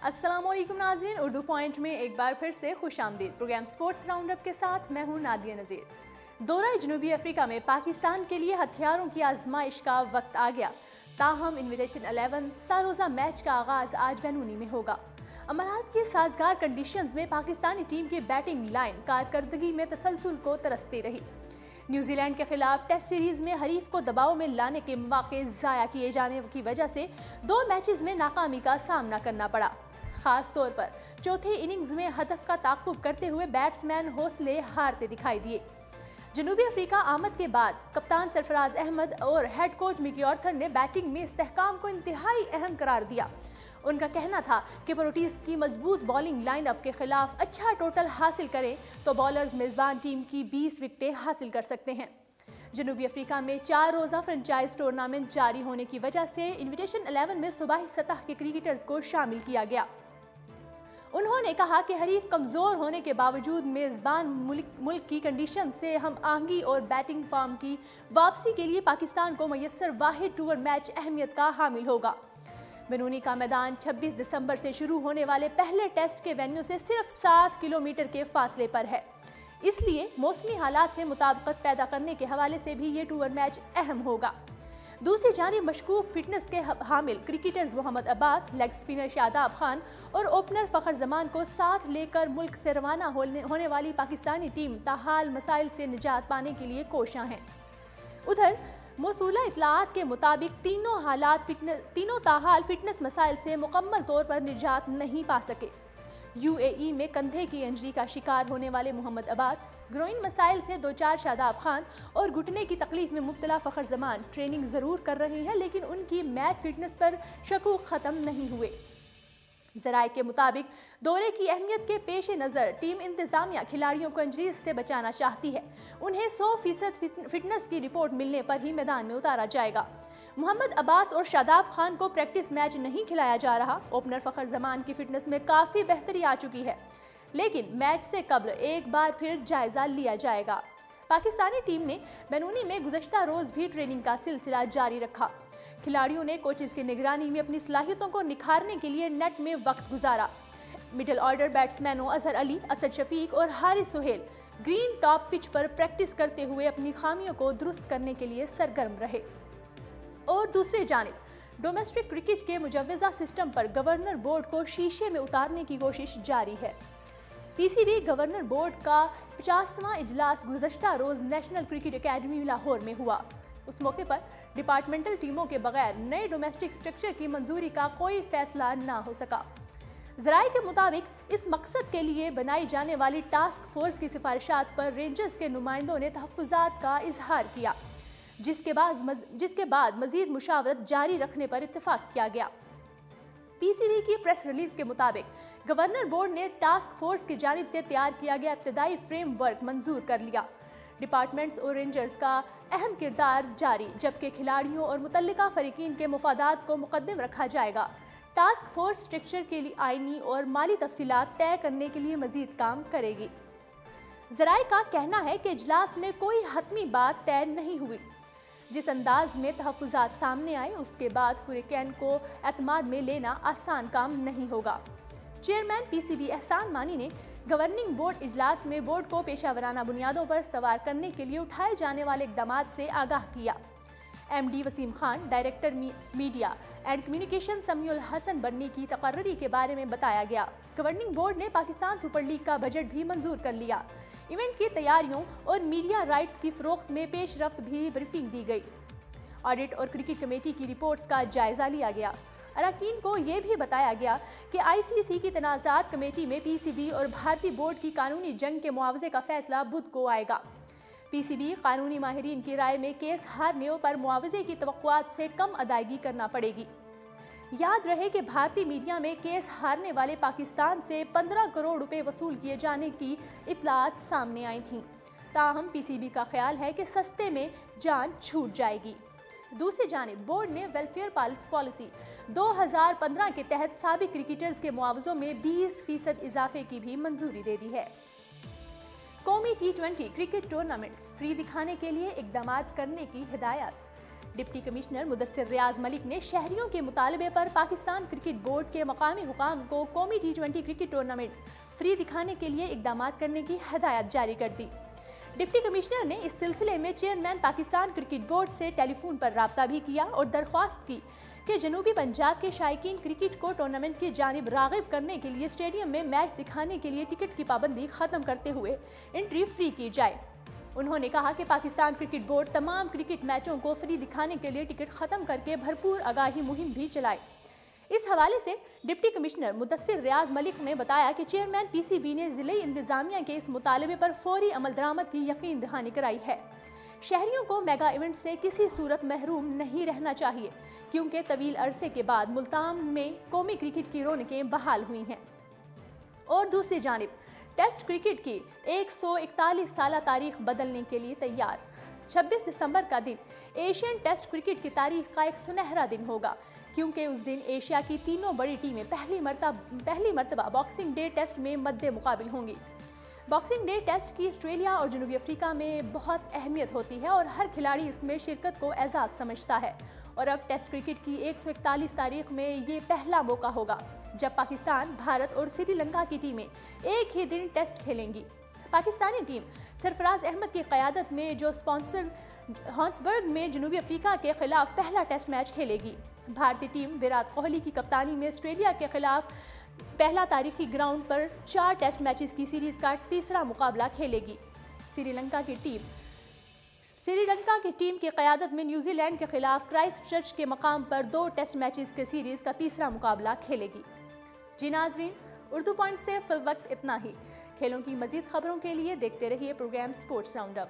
अस्सलामुअलैकुम नाज़रीन, उर्दू पॉइंट में एक बार फिर से खुशामदीद। प्रोग्राम स्पोर्ट्स राउंडअप के साथ मैं हूं नादिया नज़ीर। दौरा जनूबी अफ्रीका में पाकिस्तान के लिए हथियारों की आजमाइश का वक्त आ गया। ताहम इन्विटेशन 11 सारोजा मैच का आगाज आज बैनूनी में होगा। अमारात की साजगार कंडीशंस में पाकिस्तानी टीम की बैटिंग लाइन कारकर्दगी में तसलसल को तरसती रही। न्यूजीलैंड के खिलाफ टेस्ट सीरीज में हरीफ को दबाव में लाने के मौके ज़ाया किए जाने की वजह से 2 मैचेस में नाकामी का सामना करना पड़ा। खास तौर पर चौथी इनिंग्स में हदफ का ताक़ुब करते हुए बैट्समैन हौसले हारते दिखाई दिए। जनूबी अफ्रीका आमद के बाद कप्तान सरफराज अहमद और हेड कोच मिकी ऑर्थर ने बैटिंग में इस्तेहकाम को इंतहाई अहम करार दिया। उनका कहना था कि प्रोटीज की मजबूत बॉलिंग लाइनअप के खिलाफ अच्छा टोटल हासिल करें तो बॉलर्स मेजबान टीम की 20 विकेटें हासिल कर सकते हैं। जनूबी अफ्रीका में 4 रोज़ा फ्रेंचाइज टूर्नामेंट जारी होने की वजह से इन्विटेशन 11 में सूबाई सतह के क्रिकेटर्स को शामिल किया गया। उन्होंने कहा कि हरीफ कमज़ोर होने के बावजूद मेज़बान मुल्क की कंडीशन से हम आहंगी और बैटिंग फॉर्म की वापसी के लिए पाकिस्तान को मयसर वाहिद टूर मैच अहमियत का हामिल होगा। बैनूनी का मैदान 26 दिसंबर से शुरू होने वाले पहले टेस्ट के वेन्यू से सिर्फ 7 किलोमीटर के फासले पर है, इसलिए मौसमी हालात से मुताबिकत पैदा करने के हवाले से भी ये टूर मैच अहम होगा। दूसरी जानिब मशकूक फिटनेस के हामिल cricketers Mohammad Abbas, leg spinner Shadab Khan और ओपनर फ़खर जमान को साथ लेकर मुल्क से रवाना होने वाली पाकिस्तानी टीम ताहाल मसाइल से निजात पाने के लिए कोशां है। उधर मौसूला इतलात के मुताबिक तीनों ताहाल फिटनेस मसाइल से मुकम्मल तौर पर निजात नहीं पा सके। यूएई में कंधे की इंजरी का शिकार होने वाले मोहम्मद अब्बास, ग्रोइन मसाइल से 2-4 शादाब खान और घुटने की तकलीफ में मुब्तला फ़खर जमान ट्रेनिंग ज़रूर कर रहे हैं, लेकिन उनकी मैच फिटनेस पर शकूक ख़त्म नहीं हुए। ज़राए के मुताबिक दौरे की अहमियत के पेश नज़र टीम इंतज़ामिया खिलाड़ियों को इंजरीज से बचाना चाहती है। उन्हें 100% फिटनेस की रिपोर्ट मिलने पर ही मैदान में उतारा जाएगा। मोहम्मद अब्बास और शादाब खान को प्रैक्टिस मैच नहीं खिलाया जा रहा। ओपनर फ़खर जमान की फिटनेस में काफ़ी बेहतरी आ चुकी है, लेकिन मैच से कबल एक बार फिर जायजा लिया जाएगा। पाकिस्तानी टीम ने बैनूनी में गुज़श्ता रोज़ भी ट्रेनिंग का सिलसिला जारी रखा। खिलाड़ियों ने कोचेस की निगरानी में अपनी सलाहियतों को निखारने के लिए नेट में वक्त गुजारा। मिडिल ऑर्डर बैट्समैनों अजहर अली, असद शफीक और Haris Sohail green top pitch पर प्रैक्टिस करते हुए अपनी खामियों को दुरुस्त करने के लिए सरगर्म रहे। और दूसरी जानिब डोमेस्टिक क्रिकेट के मुजव्वज़ा सिस्टम पर गवर्नर बोर्ड को शीशे में उतारने की कोशिश जारी है। पीसीबी गवर्नर बोर्ड का 50वां इजलास गुज़श्ता रोज़ नेशनल क्रिकेट एकेडमी लाहौर में हुआ। उस मौके पर डिपार्टमेंटल टीमों के बगैर नए डोमेस्टिक स्ट्रक्चर की मंजूरी का कोई फैसला ना हो सका। ज़राए के मुताबिक इस मकसद के लिए बनाई जाने वाली टास्क फोर्स की सिफारिशात पर रेंजर्स के नुमाइंदों ने तहफ़्फ़ुज़ात का इजहार किया, जिसके बाद मज़ीद मुशावरत जारी रखने पर इत्तेफाक किया गया। पीसीबी की प्रेस रिलीज के मुताबिक गवर्नर बोर्ड ने टास्क फोर्स की जानिब से तैयार किया गया इब्तदाई फ्रेमवर्क मंजूर कर लिया। डिपार्टमेंट्स और रेंजर्स का अहम किरदार जारी, जबकि खिलाड़ियों और मुतल्लिका फरीकीन के मुफादात को मुकद्दम रखा जाएगा। टास्क फोर्स स्ट्रक्चर के लिए आईनी और माली तफसीलात तय करने के लिए मजीद काम करेगी। ज़राए का कहना है कि इजलास में कोई हतमी बात तय नहीं हुई। जिस अंदाज में तहफ़्फ़ुज़ात सामने आए, उसके बाद फुरैकन को एतमाद में लेना आसान काम नहीं होगा। चेयरमैन पीसीबी एहसान मानी ने गवर्निंग बोर्ड इजलास में बोर्ड को पेशावराना बुनियादों पर इस्तवार करने के लिए उठाए जाने वाले इक़दामात से आगाह किया। MD Wasim Khan, director media and communication Samiul Hasan Burney की तकर्री के बारे में बताया गया। गवर्निंग बोर्ड ने पाकिस्तान सुपर लीग का बजट भी मंजूर कर लिया। इवेंट की तैयारियों और मीडिया राइट्स की फ़रोख्त में पेशरफ्त भी ब्रीफिंग दी गई। ऑडिट और क्रिकेट कमेटी की रिपोर्ट्स का जायजा लिया गया। अरकान को ये भी बताया गया कि आईसीसी की तनाज़ात कमेटी में पीसीबी और भारतीय बोर्ड की कानूनी जंग के मुआवजे का फैसला बुध को आएगा। पीसीबी कानूनी माहिरीन की राय में केस हारने पर मुआवजे की तवक्कुआत से कम अदायगी करना पड़ेगी। याद रहे कि भारतीय मीडिया में केस हारने वाले पाकिस्तान से 15 करोड़ रुपए वसूल किए जाने की इतलात सामने आई थीं। ताहम पीसीबी का ख्याल है कि सस्ते में जान छूट जाएगी। दूसरी जानिब बोर्ड ने वेलफेयर पॉलिसी 2015 के तहत साबिक क्रिकेटर्स के मुआवजों में 20% इजाफे की भी मंजूरी दे दी है। कौमी T20 क्रिकेट टूर्नामेंट फ्री दिखाने के लिए इकदाम करने की हिदायत। डिप्टी कमिश्नर मुदस्सिर रियाज मलिक ने शहरियों के मुतालबे पर पाकिस्तान क्रिकेट बोर्ड के मकामी हुकाम को कौमी T20 क्रिकेट टूर्नामेंट फ्री दिखाने के लिए इकदाम करने की हदायत जारी कर दी। डिप्टी कमिश्नर ने इस सिलसिले में चेयरमैन पाकिस्तान क्रिकेट बोर्ड से टेलीफोन पर राब्ता भी किया और दरख्वास्त की कि जनूबी पंजाब के शायकीन क्रिकेट को टूर्नामेंट की जानिब राग़िब करने के लिए स्टेडियम में मैच दिखाने के लिए टिकट की पाबंदी खत्म करते हुए एंट्री फ्री की जाए। उन्होंने कहा कि पाकिस्तान क्रिकेट बोर्ड तमाम क्रिकेट मैचों को फ्री दिखाने के लिए टिकट खत्म करके भरपूर आगाही मुहिम भी चलाए। इस हवाले से डिप्टी कमिश्नर मुदस्सिर रियाज मलिक ने बताया कि चेयरमैन PCB ने जिले इंतजामिया के इस मुतालबे पर फौरी अमल दरामद की यकीन दहानी कराई है। शहरियों को मेगा इवेंट से किसी सूरत महरूम नहीं रहना चाहिए, क्योंकि तवील अरसे के बाद मुल्तान में कौमी क्रिकेट की रौनकें बहाल हुई हैं। और दूसरी जानिब टेस्ट क्रिकेट की 141 साल तारीख बदलने के लिए तैयार। 26 दिसंबर का दिन एशियन टेस्ट क्रिकेट की तारीख का एक सुनहरा दिन होगा, क्योंकि उस दिन एशिया की तीनों बड़ी टीमें पहली मर्तबा बॉक्सिंग डे टेस्ट में मद्दे मुकाबिल होंगी। बॉक्सिंग डे टेस्ट की ऑस्ट्रेलिया और जनूबी अफ्रीका में बहुत अहमियत होती है और हर खिलाड़ी इसमें शिरकत को एजाज समझता है। और अब टेस्ट क्रिकेट की 141 तारीख में ये पहला मौका होगा जब पाकिस्तान, भारत और श्रीलंका की टीमें एक ही दिन टेस्ट खेलेंगी। पाकिस्तानी टीम सरफराज अहमद की क़यादत में जो स्पॉन्सर हॉन्सबर्ग में जनूबी अफ्रीका के खिलाफ पहला टेस्ट मैच खेलेगी। भारतीय टीम विराट कोहली की कप्तानी में ऑस्ट्रेलिया के खिलाफ पहला तारीखी ग्राउंड पर 4 टेस्ट मैचेस की सीरीज का तीसरा मुकाबला खेलेगी। श्रीलंका की टीम की क़यादत में न्यूजीलैंड के खिलाफ क्राइस्टचर्च के मकाम पर 2 टेस्ट मैचेस के सीरीज का तीसरा मुकाबला खेलेगी। जी नाज़रीन, उर्दू पॉइंट से फिल वक्त इतना ही। खेलों की मज़ीद खबरों के लिए देखते रहिए प्रोग्राम स्पोर्ट्स राउंडअप।